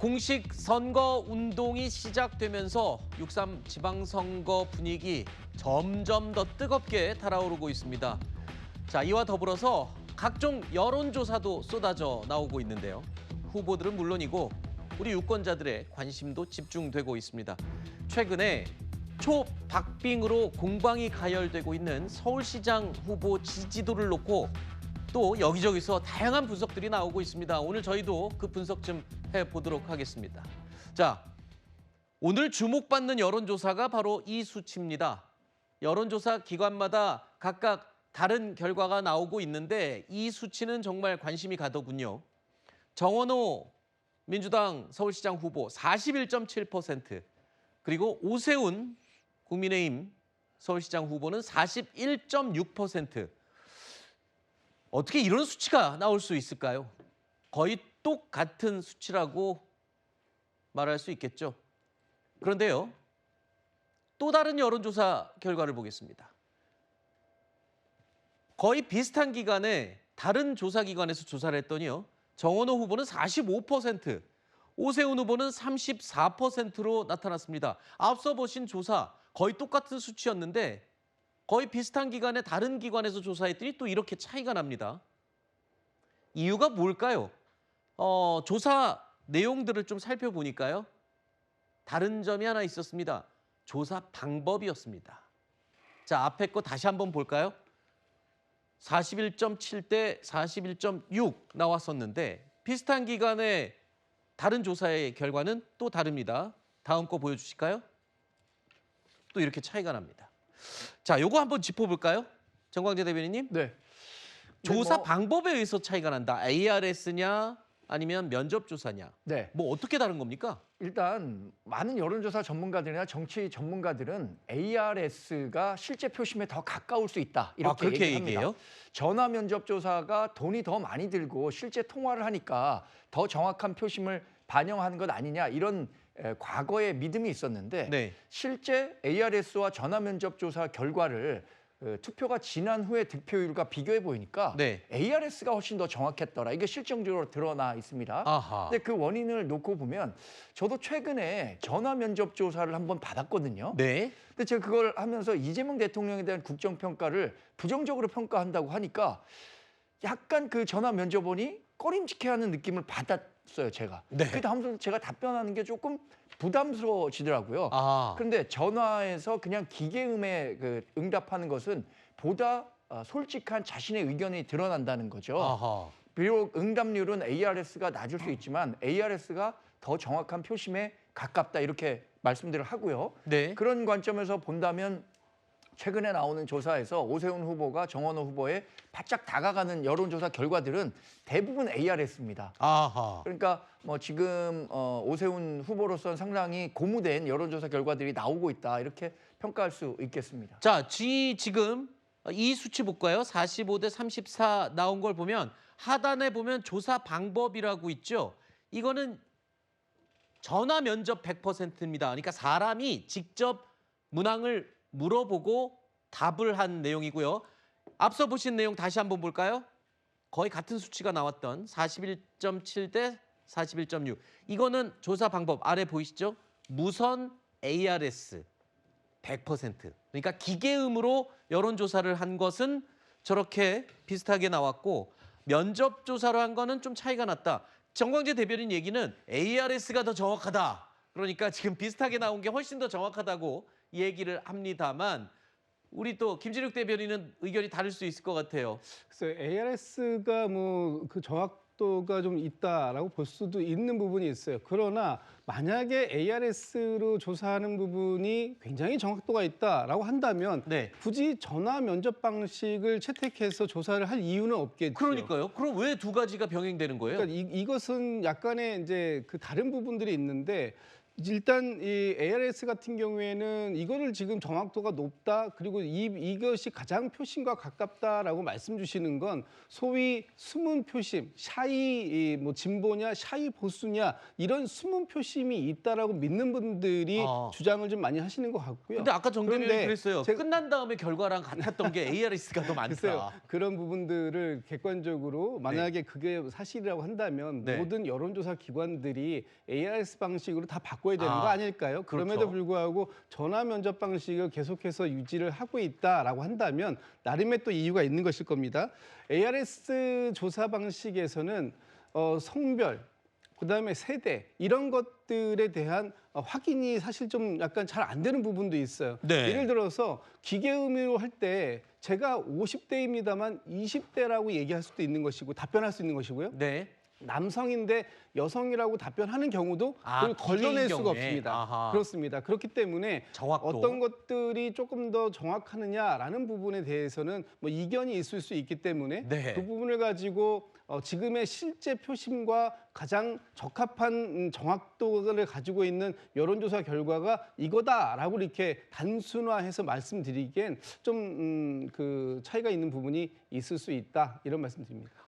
공식 선거 운동이 시작되면서 6.3 지방선거 분위기 점점 더 뜨겁게 달아오르고 있습니다. 자, 이와 더불어서 각종 여론조사도 쏟아져 나오고 있는데요. 후보들은 물론이고 우리 유권자들의 관심도 집중되고 있습니다. 최근에 초박빙으로 공방이 가열되고 있는 서울시장 후보 지지도를 놓고 또 여기저기서 다양한 분석들이 나오고 있습니다. 오늘 저희도 그 분석 좀 해보도록 하겠습니다. 자, 오늘 주목받는 여론조사가 바로 이 수치입니다. 여론조사 기관마다 각각 다른 결과가 나오고 있는데 이 수치는 정말 관심이 가더군요. 정원호 민주당 서울시장 후보 41.7%, 그리고 오세훈 국민의힘 서울시장 후보는 41.6%. 어떻게 이런 수치가 나올 수 있을까요? 거의 똑같은 수치라고 말할 수 있겠죠. 그런데요, 또 다른 여론조사 결과를 보겠습니다. 거의 비슷한 기간에 다른 조사기관에서 조사를 했더니요, 정원호 후보는 45%, 오세훈 후보는 34%로 나타났습니다. 앞서 보신 조사 거의 똑같은 수치였는데 거의 비슷한 기간에 다른 기관에서 조사했더니 또 이렇게 차이가 납니다. 이유가 뭘까요? 조사 내용들을 좀 살펴보니까요, 다른 점이 하나 있었습니다. 조사 방법이었습니다. 자, 앞에 거 다시 한번 볼까요? 41.7 대 41.6 나왔었는데 비슷한 기간에 다른 조사의 결과는 또 다릅니다. 다음 거 보여주실까요? 또 이렇게 차이가 납니다. 자, 요거 한번 짚어볼까요? 정광재 대변인님. 네. 조사 방법에 의해서 차이가 난다. ARS냐 아니면 면접조사냐. 네. 뭐 어떻게 다른 겁니까? 일단 많은 여론조사 전문가들이나 정치 전문가들은 ARS가 실제 표심에 더 가까울 수 있다, 이렇게 그렇게 얘기합니다. 얘기해요? 전화 면접 조사가 돈이 더 많이 들고 실제 통화를 하니까 더 정확한 표심을 반영하는 것 아니냐, 이런 과거의 믿음이 있었는데 네. 실제 ARS와 전화 면접 조사 결과를 투표가 지난 후에 득표율과 비교해 보니까 네. ARS가 훨씬 더 정확했더라. 이게 실증적으로 드러나 있습니다. 아하. 근데 그 원인을 놓고 보면 저도 최근에 전화 면접 조사를 한번 받았거든요. 네. 근데 제가 그걸 하면서 이재명 대통령에 대한 국정평가를 부정적으로 평가한다고 하니까 약간 그 전화 면접원이 꺼림직해하는 느낌을 받았어요, 제가. 네. 그 다음부터 제가 답변하는 게 조금 부담스러워지더라고요. 아. 그런데 전화에서 그냥 기계음에 응답하는 것은 보다 솔직한 자신의 의견이 드러난다는 거죠. 아하. 비록 응답률은 ARS가 낮을 수 있지만 ARS가 더 정확한 표심에 가깝다, 이렇게 말씀들을 하고요. 네. 그런 관점에서 본다면 최근에 나오는 조사에서 오세훈 후보가 정원호 후보에 바짝 다가가는 여론조사 결과들은 대부분 ARS입니다. 아하. 그러니까 뭐 지금 오세훈 후보로서는 상당히 고무된 여론조사 결과들이 나오고 있다, 이렇게 평가할 수 있겠습니다. 자, 지금 이 수치 볼까요? 45 대 34 나온 걸 보면 하단에 보면 조사 방법이라고 있죠. 이거는 전화 면접 100%입니다. 그러니까 사람이 직접 문항을 물어보고 답을 한 내용이고요. 앞서 보신 내용 다시 한번 볼까요? 거의 같은 수치가 나왔던 41.7 대 41.6. 이거는 조사 방법 아래 보이시죠? 무선 ARS 100%. 그러니까 기계음으로 여론조사를 한 것은 저렇게 비슷하게 나왔고 면접 조사로 한 거는 좀 차이가 났다. 정광재 대변인 얘기는 ARS가 더 정확하다. 그러니까 지금 비슷하게 나온 게 훨씬 더 정확하다고 얘기를 합니다만 우리 또 김진욱 대변인은 의견이 다를 수 있을 것 같아요. 그래서 ARS가 뭐 그 정확도가 좀 있다라고 볼 수도 있는 부분이 있어요. 그러나 만약에 ARS로 조사하는 부분이 굉장히 정확도가 있다라고 한다면 네. 굳이 전화 면접 방식을 채택해서 조사를 할 이유는 없겠죠. 그러니까요. 그럼 왜 두 가지가 병행되는 거예요? 그러니까 이것은 약간의 이제 그 다른 부분들이 있는데 일단 이 ARS 같은 경우에는 이거를 지금 정확도가 높다 그리고 이것이 가장 표심과 가깝다라고 말씀 주시는 건 소위 숨은 표심, 샤이 뭐 진보냐 샤이 보수냐 이런 숨은 표심이 있다라고 믿는 분들이 주장을 좀 많이 하시는 것 같고요. 근데 아까 정 대변인이 그런데 그랬어요. 제가- 끝난 다음에 결과랑 같았던 게 ARS가 더 글쎄요. 많다. 그런 부분들을 객관적으로 만약에 그게 사실이라고 한다면 네. 모든 여론조사 기관들이 ARS 방식으로 다 바꿔야 되는 거 아, 아닐까요? 그럼에도 그렇죠. 불구하고 전화 면접 방식을 계속해서 유지를 하고 있다라고 한다면 나름의 또 이유가 있는 것일 겁니다. ARS 조사 방식에서는 성별, 그다음에 세대 이런 것들에 대한 확인이 사실 좀 약간 잘 안 되는 부분도 있어요. 네. 예를 들어서 기계음으로 할 때 제가 50대입니다만 20대라고 얘기할 수도 있는 것이고 답변할 수 있는 것이고요. 네. 남성인데 여성이라고 답변하는 경우도 아, 그걸 걸러낼 기계인 수가 경우에. 없습니다. 아하. 그렇습니다. 그렇기 때문에 정확도. 어떤 것들이 조금 더 정확하느냐라는 부분에 대해서는 뭐 이견이 있을 수 있기 때문에 네. 그 부분을 가지고 지금의 실제 표심과 가장 적합한 정확도를 가지고 있는 여론조사 결과가 이거다라고 이렇게 단순화해서 말씀드리기엔 좀 그 차이가 있는 부분이 있을 수 있다 이런 말씀드립니다.